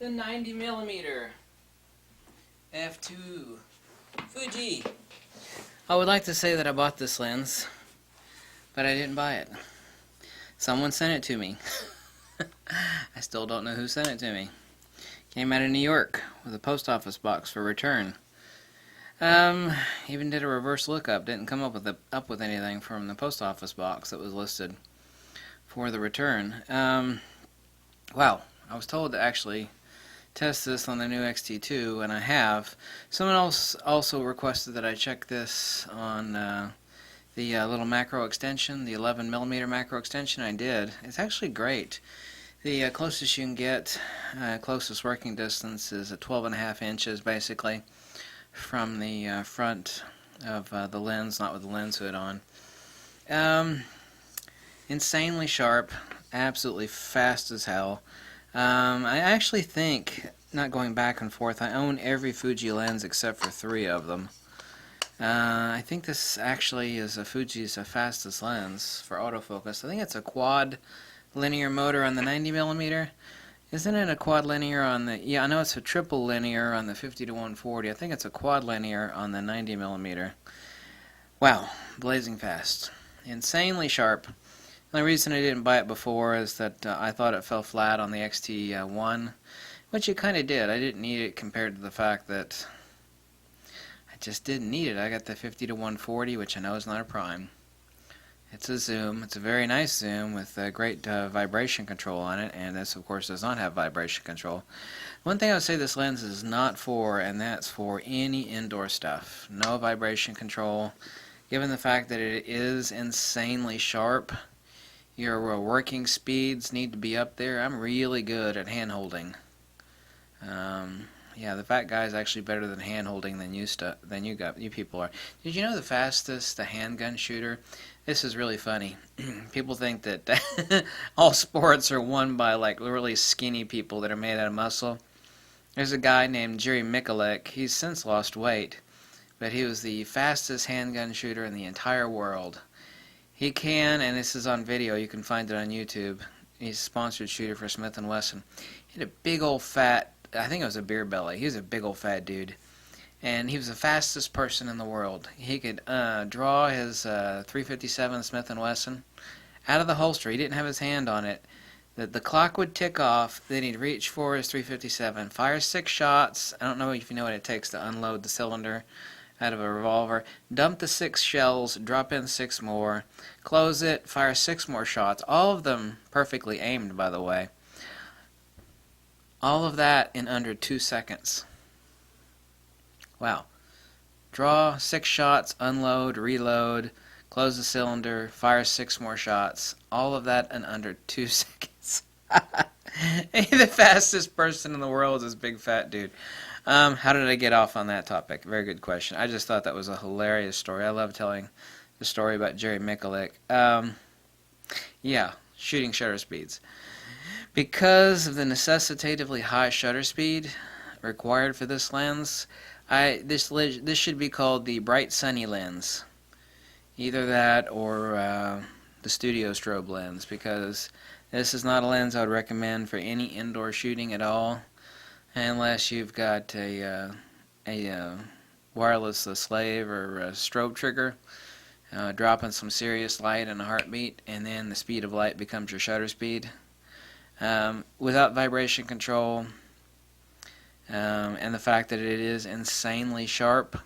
the 90mm f2 Fuji. I would like to say that I bought this lens, but I didn't buy it. Someone sent it to me. I still don't know who sent it to me. Came out of New York with a post office box for return. Even did a reverse lookup. Didn't come up with anything from the post office box that was listed for the return. Well, I was told to actually test this on the new XT2, and I have. Someone else also requested that I check this on the little macro extension, the 11mm macro extension. I did. It's actually great. The closest you can get, closest working distance is at 12.5 inches, basically, from the front of the lens, not with the lens hood on. Insanely sharp, absolutely fast as hell. I actually think, not going back and forth, I own every Fuji lens except for 3 of them. I think this actually is Fuji's fastest lens for autofocus. I think it's a quad linear motor on the 90mm. Isn't it a quad linear on the... Yeah, I know it's a triple linear on the 50-140. I think it's a quad linear on the 90mm. Wow, blazing fast. Insanely sharp. The only reason I didn't buy it before is that I thought it fell flat on the XT1, which it kind of did. I didn't need it compared to the fact that I just didn't need it. I got the 50-140, which I know is not a prime. It's a zoom. It's a very nice zoom with great vibration control on it, and this, of course, does not have vibration control. One thing I would say this lens is not for, and that's for any indoor stuff. No vibration control. Given the fact that it is insanely sharp, your working speeds need to be up there. I'm really good at hand-holding. Yeah, the fat guy is actually better than hand-holding than you people are. Did you know the fastest handgun shooter? This is really funny. People think that all sports are won by like really skinny people that are made out of muscle. There's a guy named Jerry Mikulek. He's since lost weight, but he was the fastest handgun shooter in the entire world. He can, and this is on video, you can find it on YouTube. He's a sponsored shooter for Smith & Wesson. He had a big old fat, I think it was a beer belly. He was a big old fat dude. And he was the fastest person in the world. He could draw his 357 Smith & Wesson out of the holster. He didn't have his hand on it. The clock would tick off, then he'd reach for his 357, fire 6 shots. I don't know if you know what it takes to unload the cylinder out of a revolver. Dump the 6 shells, drop in 6 more, close it, fire 6 more shots. All of them perfectly aimed, by the way. All of that in under 2 seconds. Wow. Draw 6 shots, unload, reload, close the cylinder, fire 6 more shots. All of that in under 2 seconds. The fastest person in the world is this big fat dude. How did I get off on that topic? Very good question. I just thought that was a hilarious story. I love telling the story about Jerry Mikulek. Yeah, shooting shutter speeds. Because of the necessitatively high shutter speed required for this lens, this should be called the Bright Sunny lens. Either that or the Studio Strobe lens, because this is not a lens I would recommend for any indoor shooting at all, unless you've got a wireless slave or a strobe trigger, dropping some serious light in a heartbeat, and then the speed of light becomes your shutter speed. Without vibration control, and the fact that it is insanely sharp,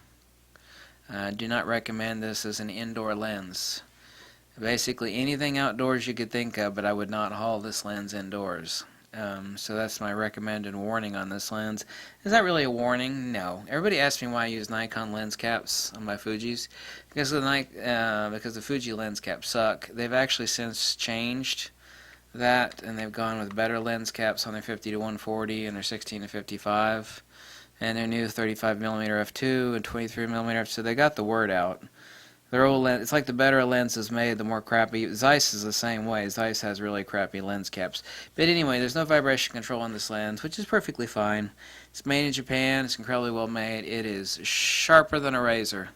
do not recommend this as an indoor lens. Basically anything outdoors you could think of, but I would not haul this lens indoors. So that's my recommended warning on this lens. Is that really a warning? No. Everybody asks me why I use Nikon lens caps on my Fujis. Because the Fuji lens caps suck. They've actually since changed that, and they've gone with better lens caps on their 50-140 and their 16-55 and their new 35mm f2 and 23mm f2. So they got the word out. Their old lens, it's like the better a lens is made, the more crappy. Zeiss is the same way. Zeiss has really crappy lens caps. But anyway, there's no vibration control on this lens, which is perfectly fine. It's made in Japan. It's incredibly well made. It is sharper than a razor.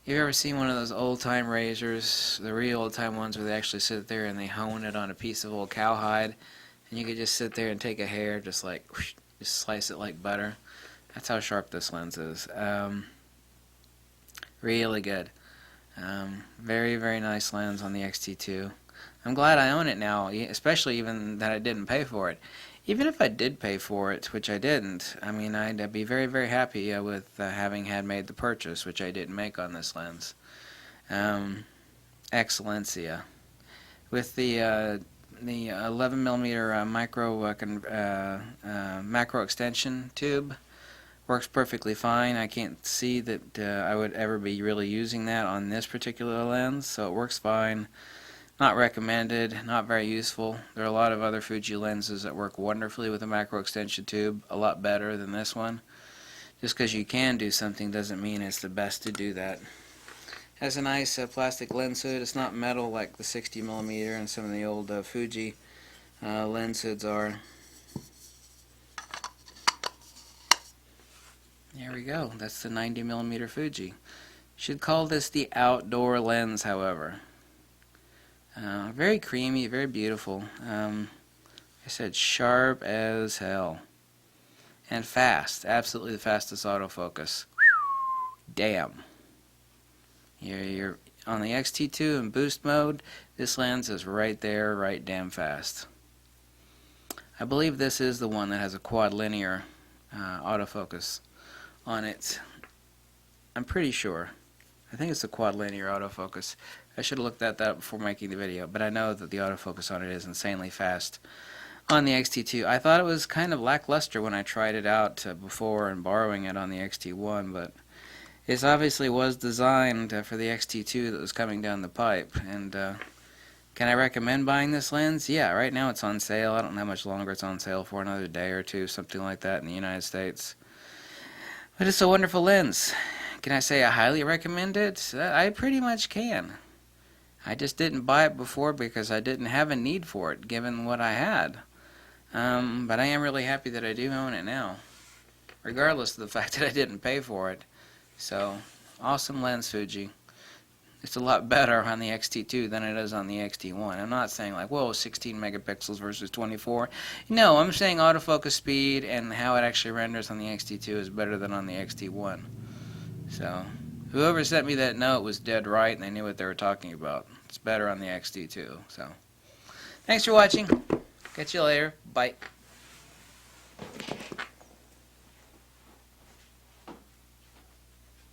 You've ever seen one of those old-time razors, the real old-time ones where they actually sit there and they hone it on a piece of old cowhide? and you could just sit there and take a hair, just like whoosh, just slice it like butter. That's how sharp this lens is. Really good. Very, very nice lens on the X-T2. I'm glad I own it now, especially even that I didn't pay for it. Even if I did pay for it, which I didn't, I mean, I'd be very, very happy with having had made the purchase, which I didn't make on this lens. Excellencia. With the 11mm macro extension tube, works perfectly fine. I can't see that I would ever be really using that on this particular lens, so it works fine. Not recommended, not very useful. There are a lot of other Fuji lenses that work wonderfully with a macro extension tube, a lot better than this one. Just because you can do something doesn't mean it's the best to do that. Has a nice plastic lens hood. It's not metal like the 60mm and some of the old Fuji lens hoods are. There we go. That's the 90mm Fuji. Should call this the outdoor lens, however. Very creamy, very beautiful. I said sharp as hell. And fast. Absolutely the fastest autofocus. Damn. You're on the X-T2 in boost mode. This lens is right there, right damn fast. I believe this is the one that has a quad linear autofocus on it. I'm pretty sure. I think it's a quad linear autofocus. I should have looked at that before making the video, but I know that the autofocus on it is insanely fast on the X-T2. I thought it was kind of lackluster when I tried it out before and borrowing it on the X-T1, but it obviously was designed for the X-T2 that was coming down the pipe. And can I recommend buying this lens? Yeah, right now it's on sale. I don't know how much longer it's on sale for, another day or two, something like that in the United States. But it's a wonderful lens. Can I say I highly recommend it? I pretty much can. I just didn't buy it before because I didn't have a need for it, given what I had. But I am really happy that I do own it now, regardless of the fact that I didn't pay for it. So, awesome lens, Fuji. It's a lot better on the X-T2 than it is on the X-T1. I'm not saying like, whoa, 16 megapixels versus 24. No, I'm saying autofocus speed and how it actually renders on the X-T2 is better than on the X-T1. So, whoever sent me that note was dead right, and they knew what they were talking about. It's better on the X-T2. So, thanks for watching. Catch you later. Bye.